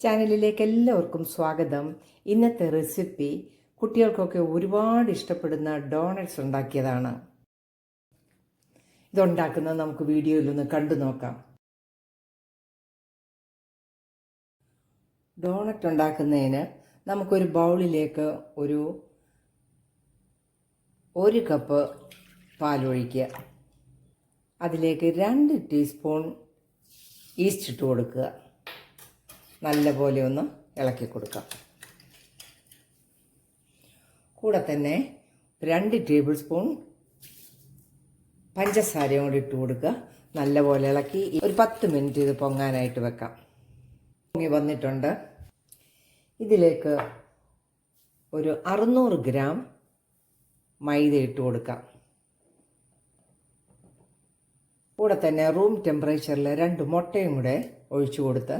ചാനലിലേക്ക് എല്ലാവർക്കും സ്വാഗതം. ഇന്നത്തെ റെസിപ്പി കുട്ടികൾക്കൊക്കെ ഒരുപാട് ഇഷ്ടപ്പെടുന്ന ഡോണറ്റ്സ് ഉണ്ടാക്കിയതാണ്. ഇതുണ്ടാക്കുന്നത് നമുക്ക് വീഡിയോയിലൊന്ന് കണ്ടു നോക്കാം. ഡോണറ്റ് ഉണ്ടാക്കുന്നതിന് നമുക്കൊരു ബൗളിലേക്ക് ഒരു കപ്പ് പാലൊഴിക്കുക. അതിലേക്ക് 2 ടീസ്പൂൺ ഈസ്റ്റ് ഇട്ട് കൊടുക്കുക. നല്ലപോലെ ഒന്ന് ഇളക്കി കൊടുക്കാം. കൂടെ തന്നെ 2 ടേബിൾ സ്പൂൺ പഞ്ചസാരയും കൂടി ഇട്ട് കൊടുക്കുക. നല്ലപോലെ ഇളക്കി ഒരു 10 മിനിറ്റ് ഇത് പൊങ്ങാനായിട്ട് വെക്കാം. പൊങ്ങി വന്നിട്ടുണ്ട്. ഇതിലേക്ക് ഒരു 600 ഗ്രാം മൈദ ഇട്ട് കൊടുക്കാം. കൂടെ തന്നെ റൂം ടെമ്പറേച്ചറിൽ 2 മുട്ടയും കൂടെ ഒഴിച്ചു കൊടുത്ത്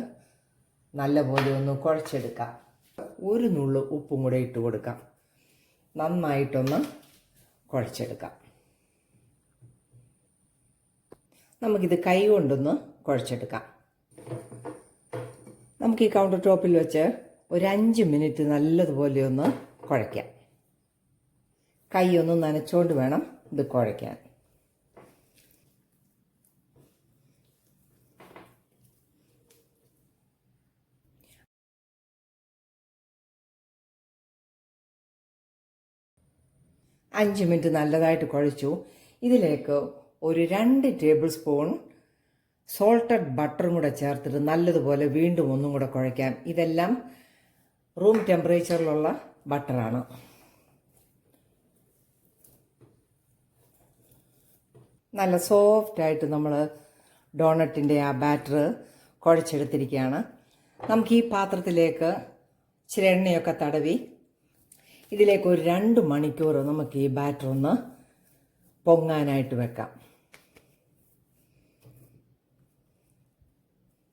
നല്ലപോലെ ഒന്ന് കുഴച്ചെടുക്കാം. ഒരു നുള്ളു ഉപ്പും കൂടെ ഇട്ട് കൊടുക്കാം. നന്നായിട്ടൊന്ന് കുഴച്ചെടുക്കാം. നമുക്കിത് കൈ കൊണ്ടൊന്ന് കുഴച്ചെടുക്കാം. നമുക്ക് ഈ കൗണ്ടർ ടോപ്പിൽ വെച്ച് ഒരു 5 മിനിറ്റ് നല്ലതുപോലെ ഒന്ന് കുഴയ്ക്കാം. കൈ ഒന്ന് നനച്ചുകൊണ്ട് വേണം ഇത് കുഴയ്ക്കാൻ. അഞ്ച് മിനിറ്റ് നല്ലതായിട്ട് കുഴച്ചു. ഇതിലേക്ക് ഒരു 2 ടേബിൾ സ്പൂൺ സോൾട്ടഡ് ബട്ടറും കൂടെ ചേർത്തിട്ട് നല്ലതുപോലെ വീണ്ടും ഒന്നും കൂടെ കുഴയ്ക്കാം. ഇതെല്ലാം റൂം ടെമ്പറേച്ചറിലുള്ള ബട്ടറാണ്. നല്ല സോഫ്റ്റായിട്ട് നമ്മൾ ഡോണറ്റിൻ്റെ ആ ബാറ്റർ കുഴച്ചെടുത്തിരിക്കുകയാണ്. നമുക്ക് ഈ പാത്രത്തിലേക്ക് ഇച്ചിരി എണ്ണയൊക്കെ തടവി ഇതിലേക്ക് ഒരു 2 മണിക്കൂർ നമുക്ക് ഈ ബാറ്റർ ഒന്ന് പൊങ്ങാനായിട്ട് വെക്കാം.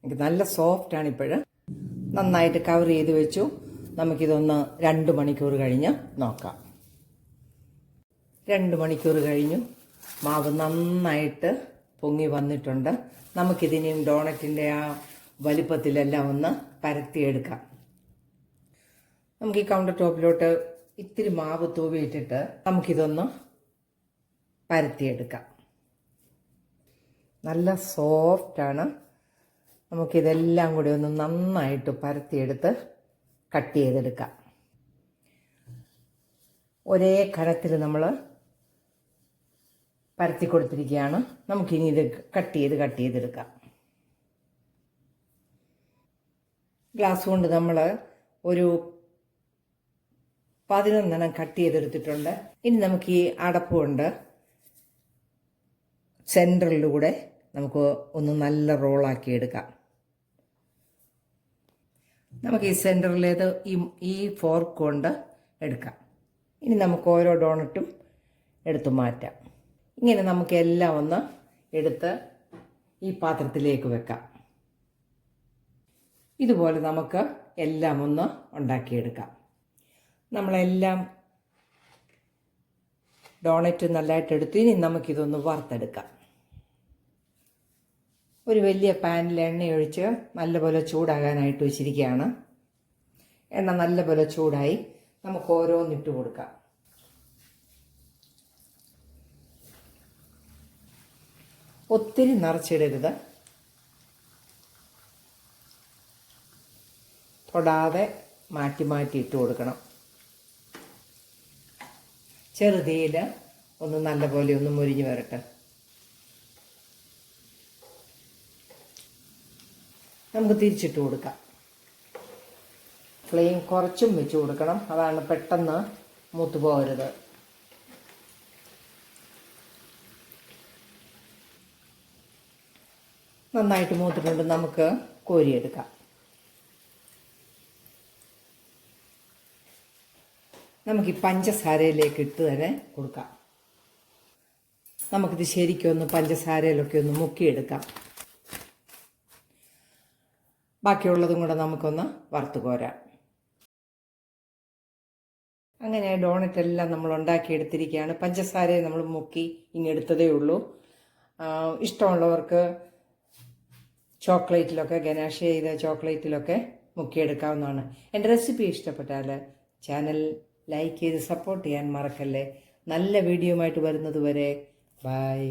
എനിക്ക് നല്ല സോഫ്റ്റാണ്. ഇപ്പോഴും നന്നായിട്ട് കവർ ചെയ്ത് വെച്ചു. നമുക്കിതൊന്ന് 2 മണിക്കൂർ കഴിഞ്ഞ് നോക്കാം. 2 മണിക്കൂർ കഴിഞ്ഞു. മാവ് നന്നായിട്ട് പൊങ്ങി വന്നിട്ടുണ്ട്. നമുക്കിതിനെയും ഡോണറ്റിൻ്റെ ആ വലിപ്പത്തിലെല്ലാം ഒന്ന് പരത്തിയെടുക്കാം. നമുക്ക് ഈ കൗണ്ടർ ടോപ്പിലോട്ട് ഇത്തിരി മാവ് തൂവിയിട്ടിട്ട് നമുക്കിതൊന്ന് പരത്തിയെടുക്കാം. നല്ല സോഫ്റ്റാണ്. നമുക്കിതെല്ലാം കൂടി ഒന്ന് നന്നായിട്ട് പരത്തിയെടുത്ത് കട്ട് ചെയ്തെടുക്കാം. ഒരേ കനത്തിൽ നമ്മൾ പരത്തി കൊടുത്തിരിക്കുകയാണ്. നമുക്കിനി ഇത് കട്ട് ചെയ്തെടുക്കാം. ഗ്ലാസ് കൊണ്ട് നമ്മൾ ഒരു 11 കട്ട് ചെയ്തെടുത്തിട്ടുണ്ട്. ഇനി നമുക്ക് ഈ അടപ്പ് കൊണ്ട് സെൻറ്ററിലൂടെ നമുക്ക് ഒന്ന് നല്ല റോളാക്കി എടുക്കാം. നമുക്ക് ഈ സെൻറ്ററിലേത് ഈ ഫോർക്ക് കൊണ്ട് എടുക്കാം. ഇനി നമുക്ക് ഓരോ ഡോണറ്റും എടുത്ത് മാറ്റാം. ഇങ്ങനെ നമുക്ക് എല്ലാം ഒന്ന് എടുത്ത് ഈ പാത്രത്തിലേക്ക് വെക്കാം. ഇതുപോലെ നമുക്ക് എല്ലാം ഒന്ന് ഉണ്ടാക്കിയെടുക്കാം. നമ്മളെല്ലാം ഡോണറ്റ് നല്ലതായിട്ട് എടുത്തു. ഇനി നമുക്കിതൊന്ന് വറുത്തെടുക്കാം. ഒരു വലിയ പാനിൽ എണ്ണയൊഴിച്ച് നല്ലപോലെ ചൂടാകാനായിട്ട് വെച്ചിരിക്കുകയാണ്. എണ്ണ നല്ലപോലെ ചൂടായി. നമുക്ക് ഓരോന്നിട്ട് കൊടുക്കാം. ഒത്തിരി നിറച്ചിടരുത്. തൊടാതെ മാറ്റി മാറ്റി ഇട്ട് കൊടുക്കണം. ചെറുതീയിൽ ഒന്ന് നല്ലപോലെ ഒന്ന് മുരിഞ്ഞ് വരട്ടെ. നമുക്ക് തിരിച്ചിട്ട് കൊടുക്കാം. ഫ്ലെയിം കുറച്ചും വെച്ച് കൊടുക്കണം. അതാണ് പെട്ടെന്ന് മൂത്ത് പോകരുത്. നന്നായിട്ട് മൂത്തിട്ടുണ്ട്. നമുക്ക് കോരിയെടുക്കാം. നമുക്ക് ഈ പഞ്ചസാരയിലേക്ക് ഇട്ട് തന്നെ കൊടുക്കാം. നമുക്കിത് ശരിക്കും ഒന്ന് പഞ്ചസാരയിലൊക്കെ ഒന്ന് മുക്കിയെടുക്കാം. ബാക്കിയുള്ളതും കൂടെ നമുക്കൊന്ന് വറുത്ത് കോരാം. അങ്ങനെ ഡോണറ്റ് എല്ലാം നമ്മൾ ഉണ്ടാക്കിയെടുത്തിരിക്കുകയാണ്. പഞ്ചസാരയെ നമ്മൾ മുക്കി ഇങ്ങെടുത്തതേ ഉള്ളൂ. ഇഷ്ടമുള്ളവർക്ക് ചോക്ലേറ്റിലൊക്കെ ഗനാഷ് ചെയ്ത ചോക്ലേറ്റിലൊക്കെ മുക്കിയെടുക്കാവുന്നതാണ്. എൻ്റെ റെസിപ്പി ഇഷ്ടപ്പെട്ടാൽ ചാനൽ ലൈക്ക് ചെയ്ത് സപ്പോർട്ട് ചെയ്യാൻ മറക്കല്ലേ. നല്ല വീഡിയോയുമായിട്ട് വരുന്നത് വരെ ബൈ.